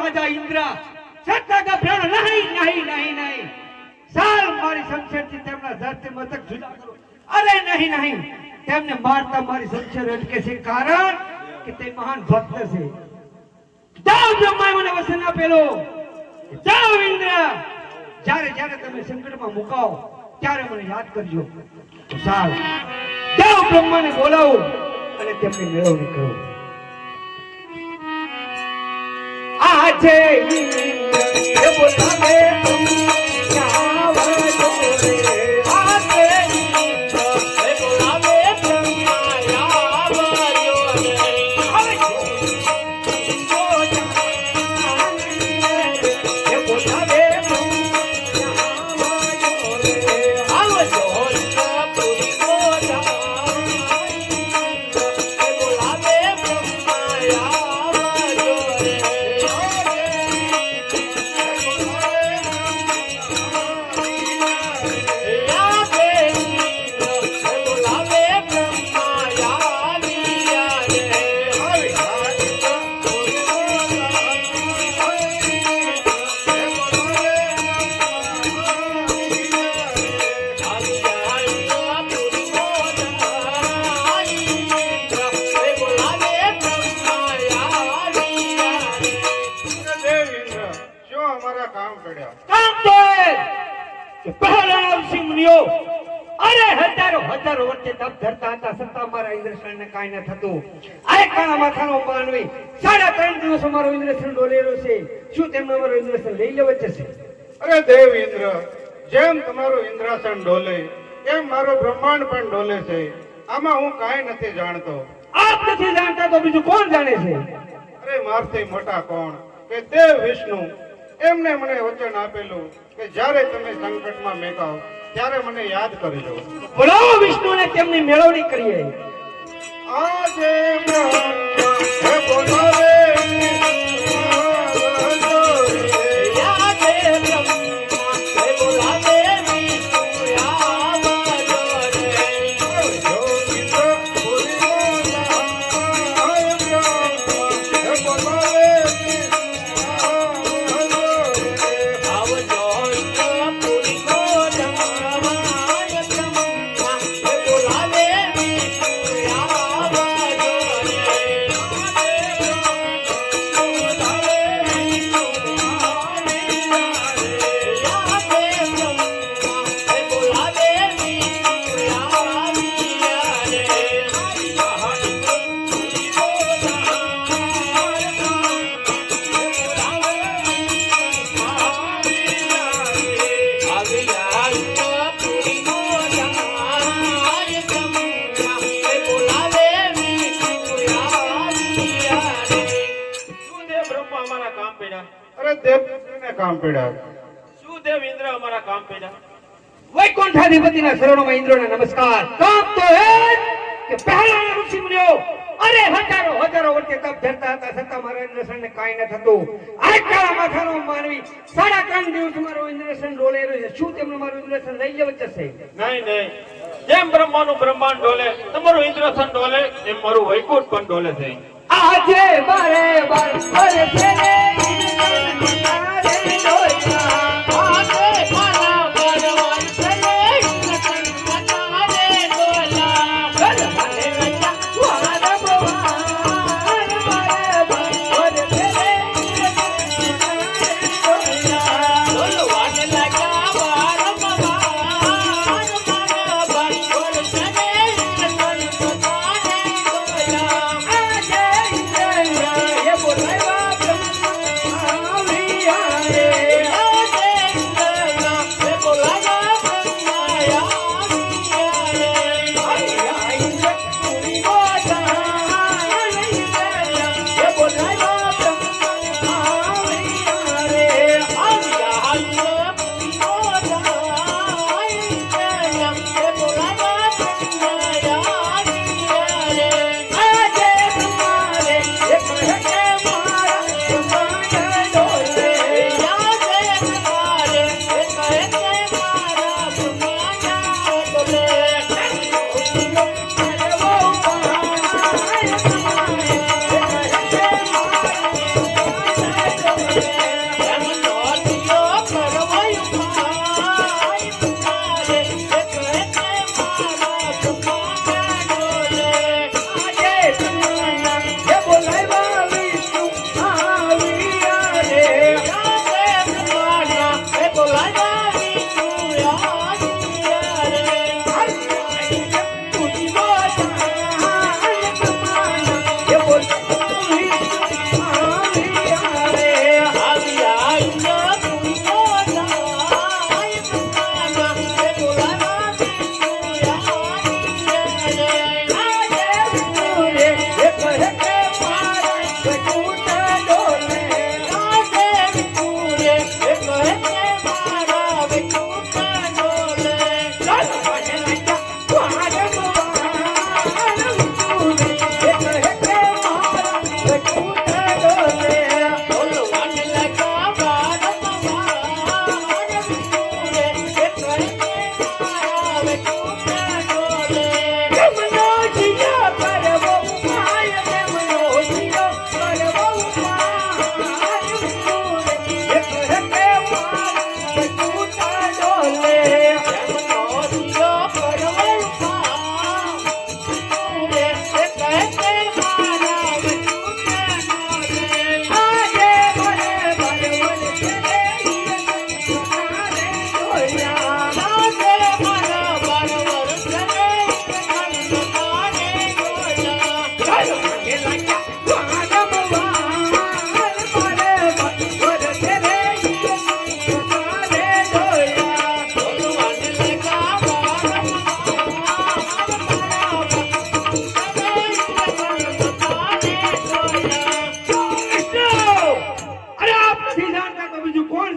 राजा इंद्र सत्ता का प्राण नहीं नहीं नहीं नहीं साल मारी शमशेर થી તેમના ધરતી મતક જુદા કરો અરે નહીં નહીં તેમને મારતા મારી શમશેર અટકે છે કારણ કે તે મહાન ભક્ત છે જાઓ બ્રહ્માએ મને વચન આપેલો જાઓ ઇન્દ્ર જ્યારે જ્યારે તમે સંકટમાં મુકાઓ ત્યારે મને યાદ કરજો સાલ જાઓ બ્રહ્માને બોલાવો અને તેમની મેળવણી કરો આજે ઇન્દ્ર બોલાવે હજારો વર્ષે તપ ધરતા હતા છતાં મારા ઇન્દ્રસેનને કાંઈ ન થતું આ કાળા માથાનો માનવી 3.5 દિવસ મારો ઇન્દ્રસેન ડોલેલો છે શું તેમને મારો ઇન્દ્રસેન લઈ લેવો છે અરે દેવ ઇન્દ્ર જેમ તમારો ઇન્દ્રસેન ડોલે એમ મારો બ્રહ્માંડ પણ ડોલે છે આમાં હું કાંઈ નથી જાણતો આપ નથી જાણતા તો બીજું કોણ જાણે છે અરે મારથી મોટા કોણ કે દેવ વિષ્ણુ એમને મને વચન આપેલું કે જ્યારે તમે સંકટમાં મેકાઓ ત્યારે મને યાદ કરજો બોલાવો વિષ્ણુને તેમની મેળવણી કરીએ આજે બોલાવે કામ પડ્યા શું દેવ ઇન્દ્ર અમારા કામ પડ્યા વૈકુંઠાધિપતિના શરણોમાં ઇન્દ્રને નમસ્કાર કામ તો હે કે પહેલા ઋષિ મુનિઓ અરે હજારો વર્ષે તપ ધરતા હતા છતાં મારા ઇન્દ્રસેનને કાંઈ ન થતું આ કાળા માથાનો માનવી 3.5 દિવસ મારો ઇન્દ્રસેન ડોલેલો છે શું તેમને મારું ઇન્દ્રસેન લઈ લેવું જશે નહીં જેમ બ્રહ્માનું બ્રહ્માંડ ડોલે તમારું ઇન્દ્રસેન ડોલે એમ મારું વૈકુંઠ પણ ડોલે છે આજે બારે બાર અરે ફેરે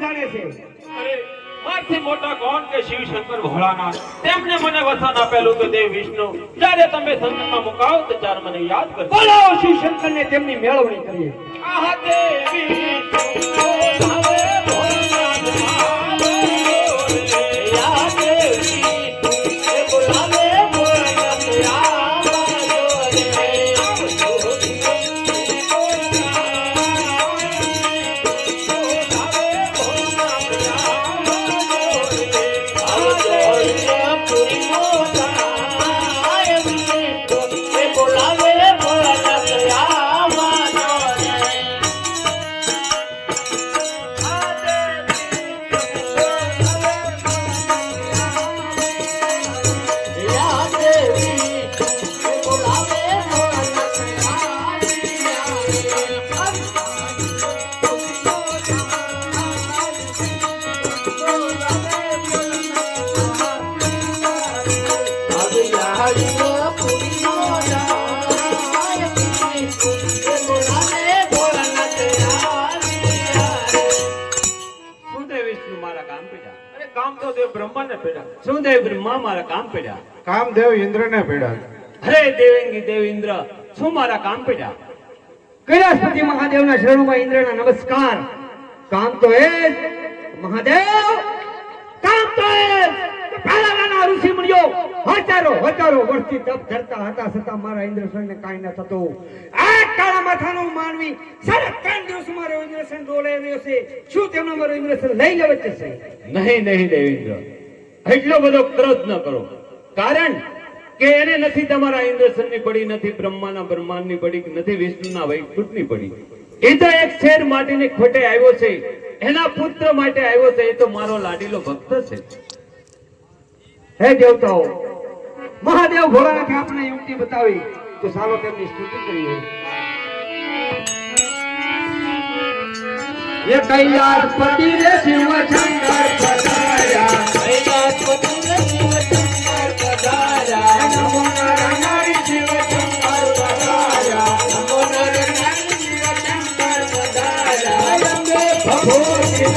જાણે છે. અરે મારથી મોટા કોણ કે શિવ શંકર ભોળાનાથ તેમને મને વસન આપેલું કે દેવ વિષ્ણુ જ્યારે તમે સંકટમાં મુકાવો તો ત્યારે મને યાદ કરજો. બોલો શિવ શંકરને તેમની મેળવણી કરીએ. આહા દેવી વિષ્ણુ બોલાવે ભોળાનાથ આવો રે. યા દેવી વિષ્ણુ બોલાવે ભોળાનાથ આવો રે. શું દેવ બ્રહ્મા મારા કામ પડ્યા? કામદેવ ઇન્દ્રને ભેડા. હરે દેવેંગી દેવ ઇન્દ્ર, શું મારા કામ પડ્યા? કૈલાસપતિ મહાદેવના શરણોમાં ઇન્દ્રના નમસ્કાર. કામ તો એ જ, મહાદેવ, કામ તો એ જ કે પહેલાના ઋષિ મુનિઓ હજારો વર્ષથી તપ ધરતા હતા છતાં મારા ઇન્દ્રસનને કાંઈ ન થતું. આ કાળા માથાનો માનવી 3.5 દિવસમાં મારો ઇન્દ્રસન ડોલે રહ્યો છે. શું તેમનો મારો ઇન્દ્રસન લઈ લેવો છે? નહીં દેવેન્દ્ર, એટલો બધો ક્રોધ ન કરો. કારણ કે એને નથી તમારા ઇન્દ્રસનની પડી, નથી બ્રહ્માના બ્રહ્માંડની પડી, નથી વિષ્ણુના વૈકુંઠની પડી. એ તો એક શેર માટેની ખોટે આવ્યો છે, એના પુત્ર માટે આવ્યો છે. એ તો મારો લાડીલો ભક્ત છે. હે દેવતાઓ, મહાદેવ ભોળાનાથે આપણે યુક્તિ બતાવી, તો ચાલો તેમની સ્તુતિ કરીએ. ये कैलासपति रे शिव शंकर पधारा, कैलासपति रे शिव शंकर पधारा, नमो नारायण शिव शंकर पधारा, नमो नारायण शिव शंकर पधारा, अम्बे भगो शिव